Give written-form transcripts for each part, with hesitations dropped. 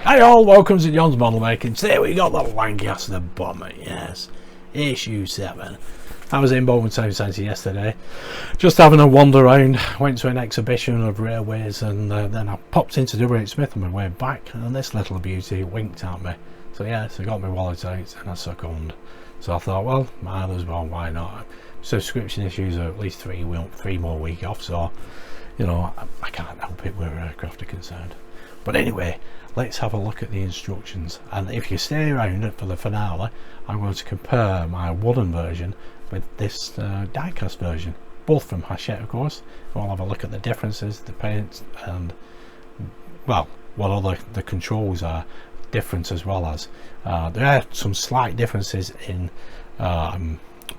Hi all, welcome to John's Model Making. Today we got the Lancaster Bomber, yes, issue 7. I was in Bowman Town Centre yesterday, just having a wander around, went to an exhibition of railways, and then I popped into W.H. Smith on my way back, and this little beauty winked at me. So yes, I got my wallet out and I succumbed. So I thought, well, might as well, why not? Subscription issues are at least three more weeks off, so you know, I can't help it where aircraft are concerned. But anyway, let's have a look at the instructions, and if you stay around for the finale, I'm going to compare my wooden version with this die-cast version, both from Hachette of course. We'll have a look at the differences, the paint, and well, what other the controls are different, as well as there are some slight differences in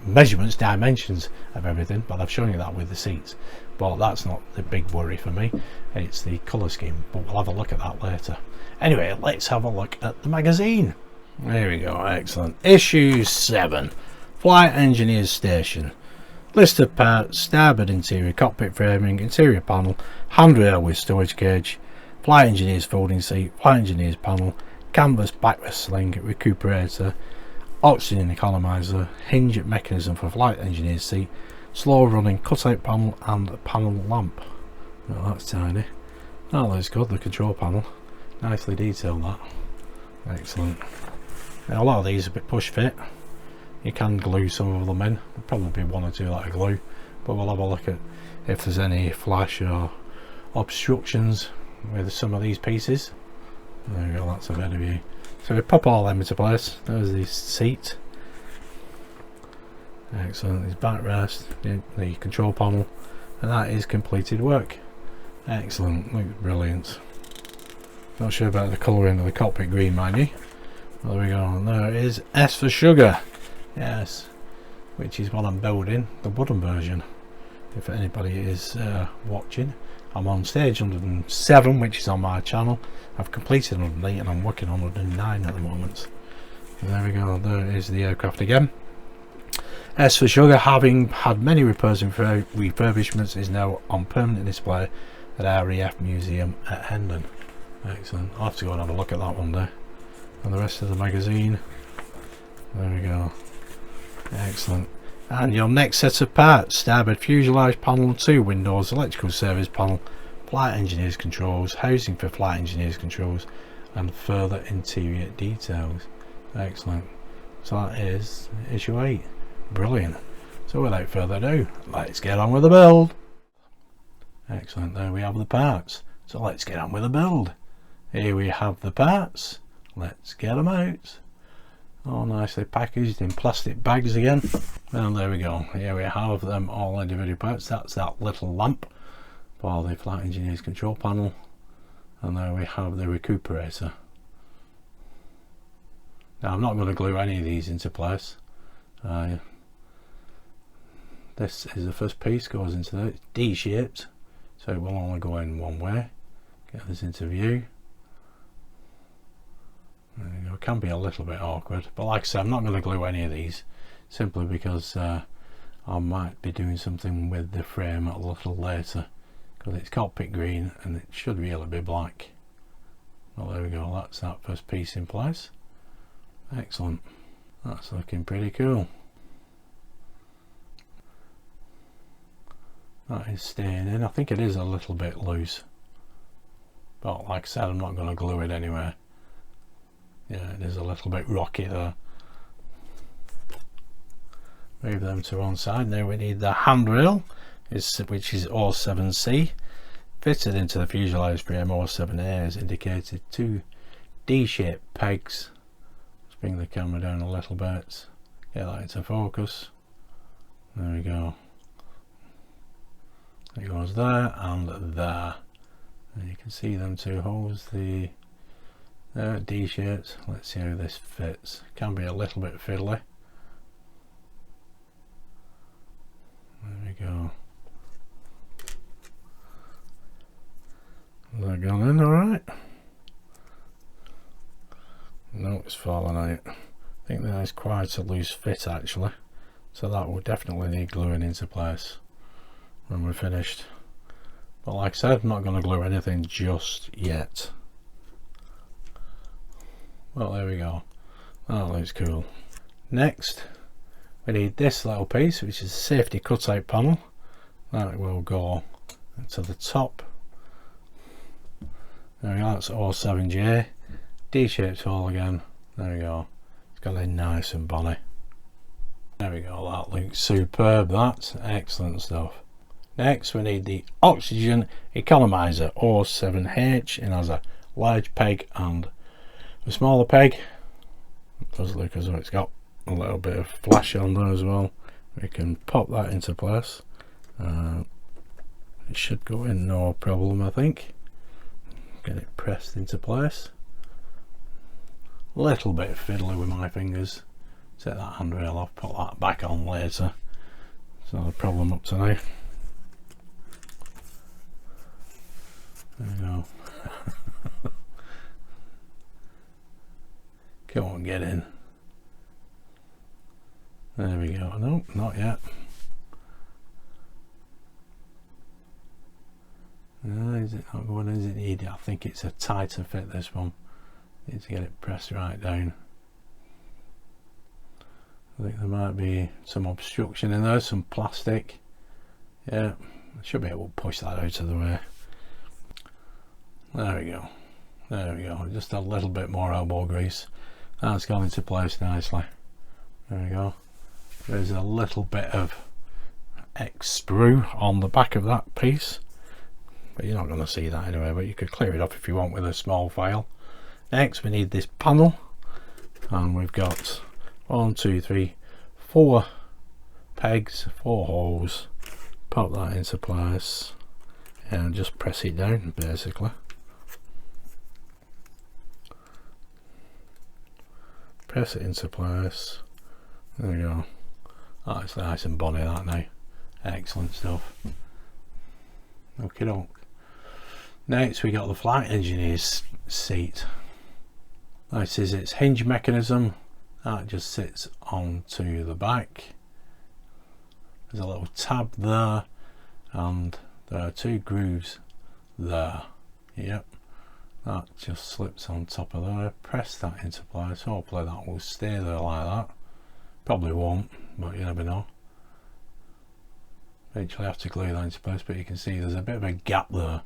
measurements, dimensions of everything, but I've shown you that with the seats. But that's not the big worry for me, it's the colour scheme, but we'll have a look at that later. Anyway, let's have a look at the magazine. There we go, excellent. Issue 7, Flight Engineers Station. List of parts: starboard interior, cockpit framing, interior panel, handrail with storage cage, flight engineers folding seat, flight engineers panel, canvas backrest sling, recuperator, oxygen economizer, hinge mechanism for flight engineers seat, slow running cutout panel, and panel lamp. Oh, that's tiny. That looks good, the control panel. Nicely detailed, that. Excellent. Now, a lot of these are a bit push fit. You can glue some of them in. There'll probably be one or two that I glue, but we'll have a look at if there's any flash or obstructions with some of these pieces. There we go, that's a better view. So we pop all them into place. There's the seat. Excellent. This backrest, the control panel, and that is completed work. Excellent, looks brilliant. Not sure about the colouring of the cockpit green, mind you. Well, there we go, and there it is, S for sugar, yes, which is what I'm building, the wooden version. If anybody is watching, I'm on stage 107, which is on my channel. I've completed 108 and I'm working on 109 at the moment. And there we go, there is the aircraft again. S for sugar, having had many repairs and refurbishments, is now on permanent display at RAF Museum at Hendon. Excellent. I'll have to go and have a look at that one day. And the rest of the magazine. There we go. Excellent. And your next set of parts: starboard fuselage panel, 2 windows, electrical service panel, flight engineers controls, housing for flight engineers controls, and further interior details. Excellent. So that is issue 8. Brilliant. So without further ado, let's get on with the build. Excellent, there we have the parts. So let's get on with the build. Here we have the parts. Let's get them out. All nicely packaged in plastic bags again. And there we go. Here we have them all individual parts. That's that little lamp for the flight engineers control panel. And there we have the recuperator. Now I'm not going to glue any of these into place. This is the first piece, goes into the D-shaped, so it will only go in one way. Get this into view. There you go. It can be a little bit awkward, but like I said, I'm not going to glue any of these, simply because I might be doing something with the frame a little later, because it's cockpit green and it should really be black. Well, there we go, that's that first piece in place. Excellent, that's looking pretty cool. That is staying in. I think it is a little bit loose, but like I said, I'm not going to glue it anywhere. Yeah, it is a little bit rocky there. Move them to one side. Now we need the handrail, which is O7C, fitted into the fuselage frame. O7A is indicated. 2 D-shaped pegs. Let's bring the camera down a little bit, get that into focus. There we go. It goes there and there, and you can see them 2 holes, the D-shapes. Let's see how this fits. Can be a little bit fiddly. There we go. Is that gone in alright? No, it's fallen out. I think that is quite a loose fit actually, so that will definitely need gluing into place when we're finished. But like I said, I'm not going to glue anything just yet. Well, there we go. That looks cool. Next, we need this little piece, which is a safety cutout panel. That will go to the top. There we go, that's O7J. D-shaped hole again. There we go. It's got in nice and bonny. There we go, that looks superb. That's excellent stuff. Next, we need the oxygen economizer O7H. It has a large peg and a smaller peg. It does look as though it's got a little bit of flash on there as well. We can pop that into place. It should go in no problem, I think. Get it pressed into place. A little bit fiddly with my fingers. Take that handrail off, put that back on later. It's not a problem up to now. There we go. Come on, get in. There we go. No, not yet. Is it not going as it needed? I think it's a tighter fit, this one. Need to get it pressed right down. I think there might be some obstruction in there, some plastic. Yeah, I should be able to push that out of the way. There we go. There we go. Just a little bit more elbow grease. That's gone into place nicely. There we go. There's a little bit of X sprue on the back of that piece, but you're not going to see that anyway, but you could clear it off if you want with a small file. Next, we need this panel, and we've got 1, 2, 3, 4 pegs, 4 holes. Pop that into place and just press it down basically. Press it into place. There we go. That's nice and bonny that now. Excellent stuff. Okie doke. Next we got the flight engineer's seat. This is its hinge mechanism. That just sits onto the back. There's a little tab there, and there are 2 grooves there. Yep. That just slips on top of there. Press that into place. Hopefully that will stay there like that. Probably won't, but you never know. Eventually have to glue that into place, but you can see there's a bit of a gap there,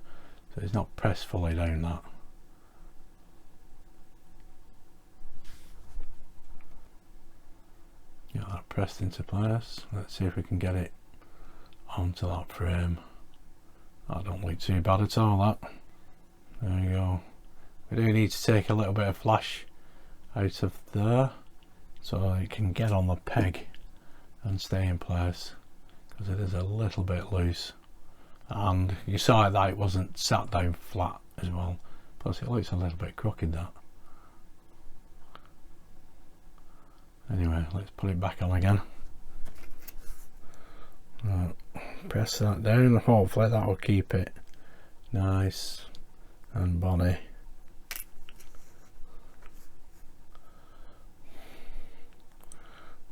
so it's not pressed fully down that. Get that pressed into place. Let's see if we can get it onto that frame. That don't look too bad at all, that. There we go. We do need to take a little bit of flash out of there so it can get on the peg and stay in place, because it is a little bit loose, and you saw that it wasn't sat down flat as well, plus it looks a little bit crooked that. Anyway, let's put it back on again. Press that down, hopefully that will keep it nice and bonny.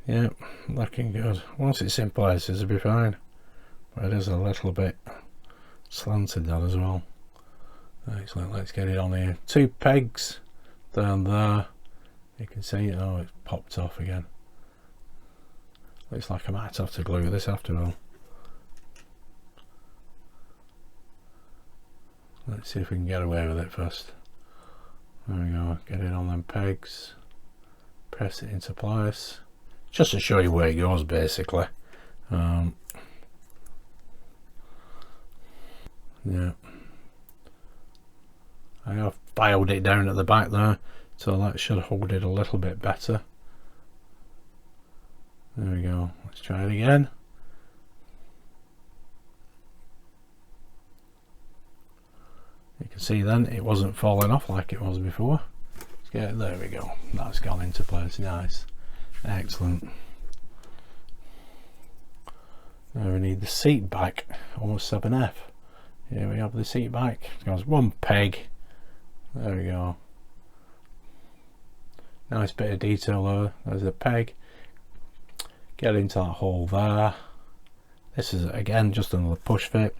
Yep, looking good. Once it's in place it'll be fine, but it is a little bit slanted that as well. Excellent, let's get it on here. 2 pegs down there. You can see, oh, it's popped off again. Looks like I might have to glue this after all. Let's see if we can get away with it first. There we go, get it on them pegs, press it into place, just to show you where it goes basically. Yeah, I have filed it down at the back there, so that should hold it a little bit better. There we go, let's try it again. You can see then it wasn't falling off like it was before. Let's get it, there we go, that's gone into place, nice, excellent. Now we need the seat back, O7F. Here we have the seat back. There's 1 peg, there we go. Nice bit of detail there, there's the peg. Get into that hole there. This is again just another push fit.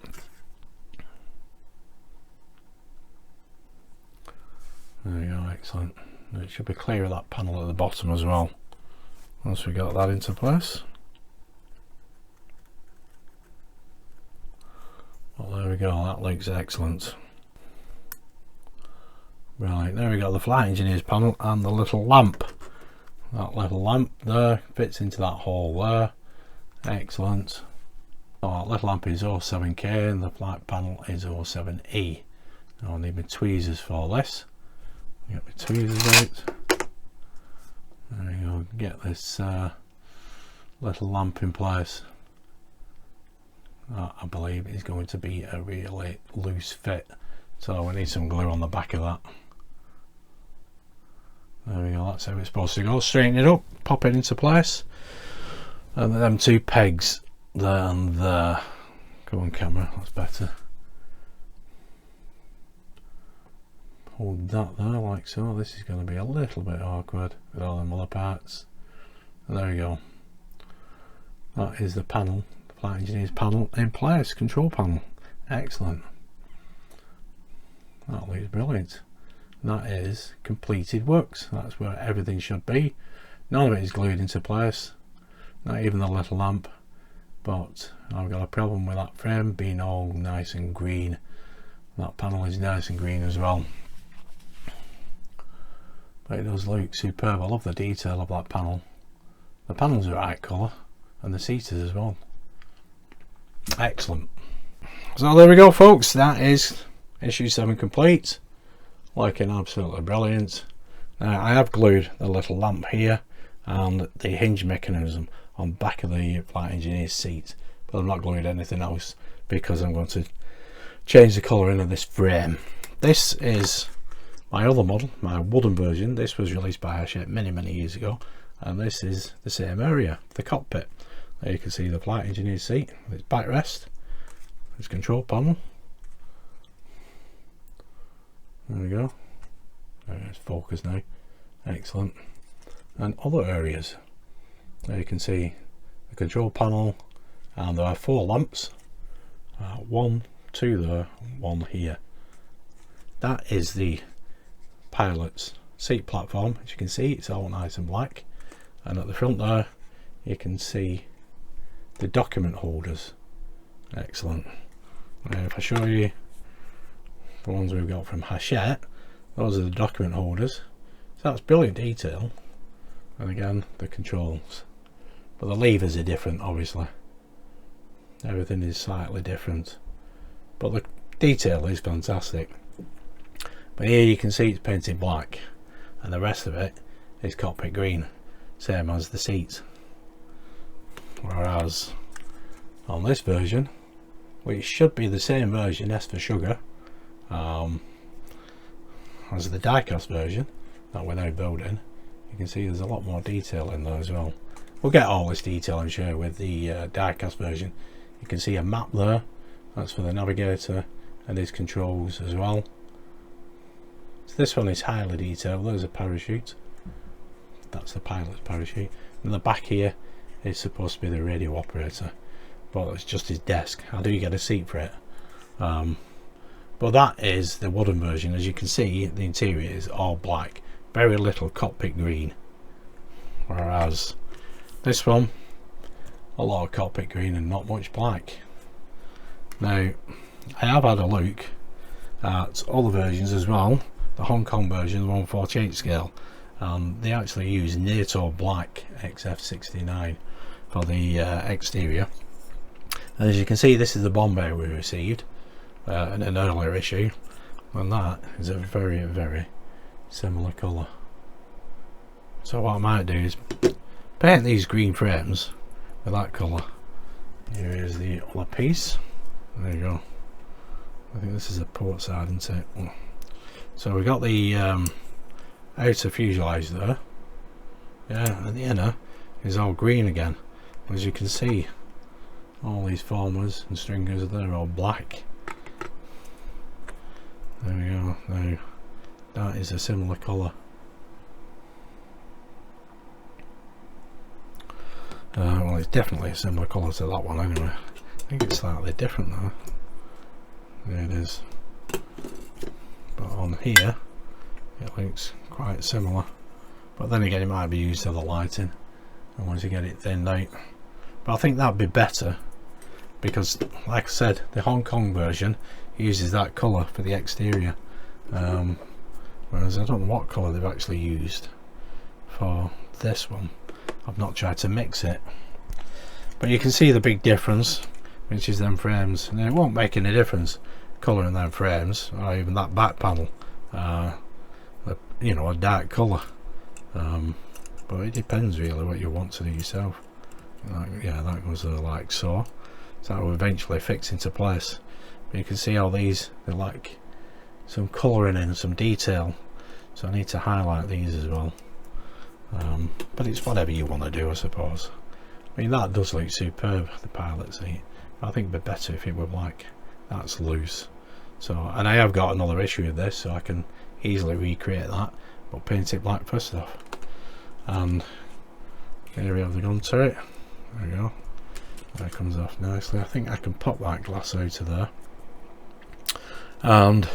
There we go, excellent. And it should be clear of that panel at the bottom as well once we got that into place. Well, there we go, that looks excellent. Right, there we got the flight engineer's panel and the little lamp. That little lamp there fits into that hole there. Excellent. So that little lamp is 07K and the flight panel is 07E. I'll need my tweezers for this. Get my tweezers out. There we go, get this little lamp in place. I believe is going to be a really loose fit, so we need some glue on the back of that. There we go, that's how it's supposed to go. Straighten it up, pop it into place, and them two pegs there and there. Go on camera, that's better. Hold that there like so. This is going to be a little bit awkward with all them other parts. And there we go. That is the panel, the flight engineer's panel in place, control panel. Excellent. That looks brilliant. And that is completed works. That's where everything should be. None of it is glued into place, not even the little lamp. But I've got a problem with that frame being all nice and green. That panel is nice and green as well. But it does look superb. I love the detail of that panel. The panel's the right colour and the seat is as well. Excellent. So there we go folks, that is issue 7 complete. Looking absolutely brilliant. Now I have glued the little lamp here and the hinge mechanism on the back of the flight engineer's seat, but I'm not gluing anything else because I'm going to change the colouring of this frame. This is my other model, my wooden version. This was released by Hachette many years ago, and this is the same area, the cockpit. There you can see the flight engineer's seat, its backrest, its control panel. There we go. It's focused now. Excellent. And other areas. There you can see the control panel, and there are 4 lamps. 1, 2 there, 1 here. That is the pilot's seat platform. As you can see, it's all nice and black, and at the front there you can see the document holders. Excellent. Now if I show you the ones we've got from Hachette, those are the document holders. So that's brilliant detail. And again, the controls, but the levers are different. Obviously everything is slightly different, but the detail is fantastic. But here you can see it's painted black, and the rest of it is cockpit green, same as the seat. Whereas on this version, which should be the same version, S for sugar, as the die-cast version that we're now building, you can see there's a lot more detail in there as well. We'll get all this detail, I'm sure, with the die-cast version. You can see a map there, that's for the navigator and his controls as well. So this one is highly detailed. There's a parachute, that's the pilot's parachute, and the back here is supposed to be the radio operator, but it's just his desk. I do get a seat for it, but that is the wooden version. As you can see, the interior is all black, very little cockpit green, whereas this one, a lot of cockpit green and not much black. Now I have had a look at other versions as well. The Hong Kong version, the 1/48 scale, they actually use NATO black XF69 for the exterior. And as you can see, this is the Bombay we received in an earlier issue, and that is a very similar colour. So what I might do is paint these green frames with that colour. Here is the other piece. There you go. I think this is a port side, isn't it? So we got the outer fuselage there, yeah, and the inner is all green again. As you can see, all these formers and stringers, they're all black. There we go. Now that is a similar colour. Well, it's definitely a similar colour to that one anyway. I think it's slightly different though. There it is. But on here it looks quite similar, but then again it might be used for the lighting and once you get it thinned out. But I think that'd be better because, like I said, the Hong Kong version uses that colour for the exterior, whereas I don't know what colour they've actually used for this one. I've not tried to mix it, but you can see the big difference, which is them frames. Now it won't make any difference colour in them frames or even that back panel, you know, a dark colour, but it depends really what you want to do yourself. Yeah, that goes like so. So that will eventually fix into place. But you can see how these, they lack some colouring in, some detail, so I need to highlight these as well. But it's whatever you want to do, I suppose. I mean, that does look superb, the pilot seat. I think it'd be better if it were black. That's loose. So, and I have got another issue with this, so I can easily recreate that, but paint it black first off. And here we have the gun turret. There we go. That comes off nicely. I think I can pop that glass out of there and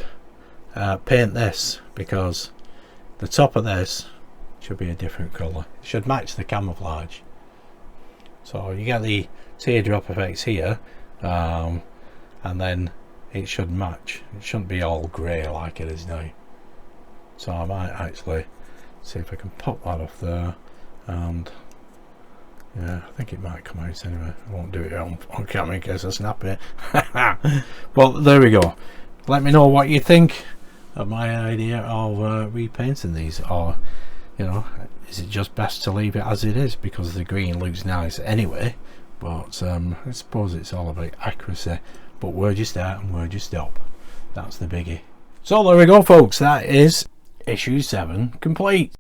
paint this, because the top of this should be a different colour. It should match the camouflage. So you get the teardrop effects here, and then it should match. It shouldn't be all grey like it is now. So I might actually see if I can pop that off there, and yeah, I think it might come out anyway. I won't do it on camera in case I snap it. But there we go. Let me know what you think of my idea of repainting these, or you know, is it just best to leave it as it is because the green looks nice anyway? But I suppose it's all about accuracy. But where do you start and where do you stop? That's the biggie. So there we go, folks. That is issue 7 complete.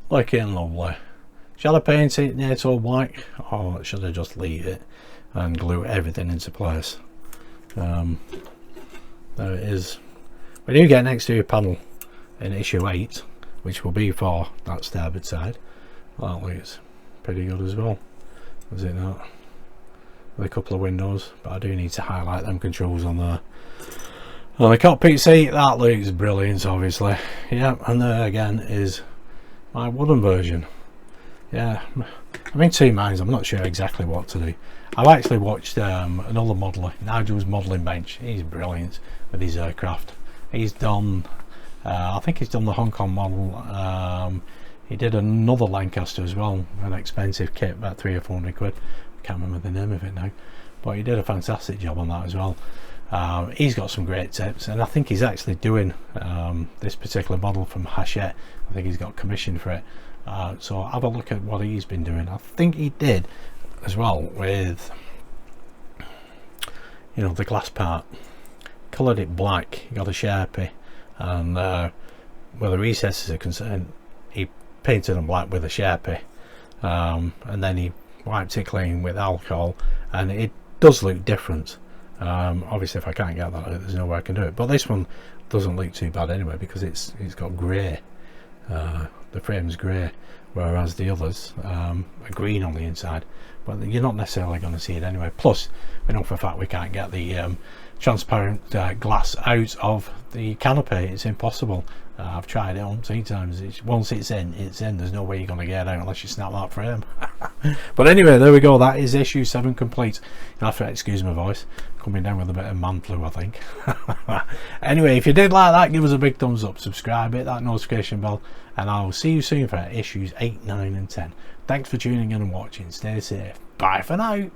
Looking lovely. Shall I paint it NATO black, or should I just leave it and glue everything into place? There it is. We do get an exterior panel in issue 8, which will be for that starboard side. That looks pretty good as well, does it not? With a couple of windows, but I do need to highlight them controls on there. On the cockpit seat, that looks brilliant, obviously. Yeah, and there again is my wooden version. Yeah, I'm in two minds. I'm not sure exactly what to do. I've actually watched another modeller, Nigel's modelling bench. He's brilliant with his aircraft. He's done, I think he's done the Hong Kong model. He did another Lancaster as well, an expensive kit, about 300 or 400 quid. I can't remember the name of it now, but he did a fantastic job on that as well. He's got some great tips, and I think he's actually doing this particular model from Hachette. I think he's got commission for it. So have a look at what he's been doing. I think he did as well with, you know, the glass part. Coloured it black. He got a Sharpie, and where the recesses are concerned, he painted them black with a Sharpie, and then he wiped it clean with alcohol, and it does look different. Obviously if I can't get that out, there's no way I can do it, but this one doesn't look too bad anyway, because it's got grey. The frame's grey, whereas the others are green on the inside, but you're not necessarily going to see it anyway. Plus we know for a fact we can't get the transparent glass out of the canopy. It's impossible. I've tried it on 3 times. Once it's in, there's no way you're going to get it out unless you snap that frame. But anyway, there we go. That is issue 7 complete. You'll have to excuse my voice, coming down with a bit of man flu, I think. Anyway, if you did like that, give us a big thumbs up, subscribe, hit that notification bell, and I'll see you soon for issues 8, 9 and 10. Thanks for tuning in and watching. Stay safe. Bye for now.